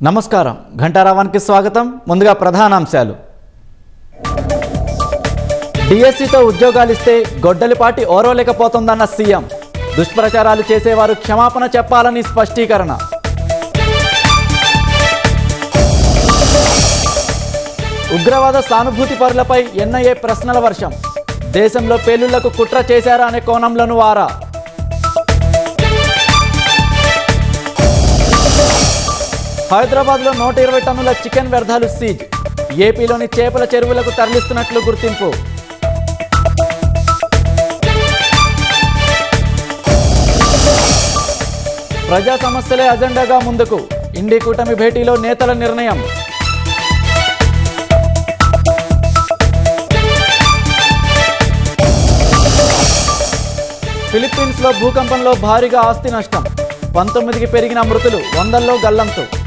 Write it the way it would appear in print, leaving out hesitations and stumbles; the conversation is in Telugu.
నమస్కారం ఘంటారావానికి స్వాగతం. ముందుగా ప్రధానాంశాలు. డిఎస్సితో ఉద్యోగాలు ఇస్తే గొడ్డలిపాటి ఓరవలేకపోతుందన్న సీఎం. దుష్ప్రచారాలు చేసేవారు క్షమాపణ చెప్పాలని స్పష్టీకరణ. ఉగ్రవాద సానుభూతి పరులపై ఎన్ఐఏ ప్రశ్నల వర్షం. దేశంలో పేలుళ్లకు కుట్ర చేశారా అనే కోణంలోనూ వారా. హైదరాబాద్లో 120 టన్నుల చికెన్ వ్యర్థాలు సీజ్. ఏపీలోని చేపల చెరువులకు తరలిస్తున్నట్లు గుర్తింపు. ప్రజా సమస్యలే అజెండాగా ముందుకు. ఇండి కూటమి భేటీలో నేతల నిర్ణయం. ఫిలిప్పీన్స్లో భూకంపంలో భారీగా ఆస్తి నష్టం. 19కి పెరిగిన మృతులు, వందల్లో గల్లంతు.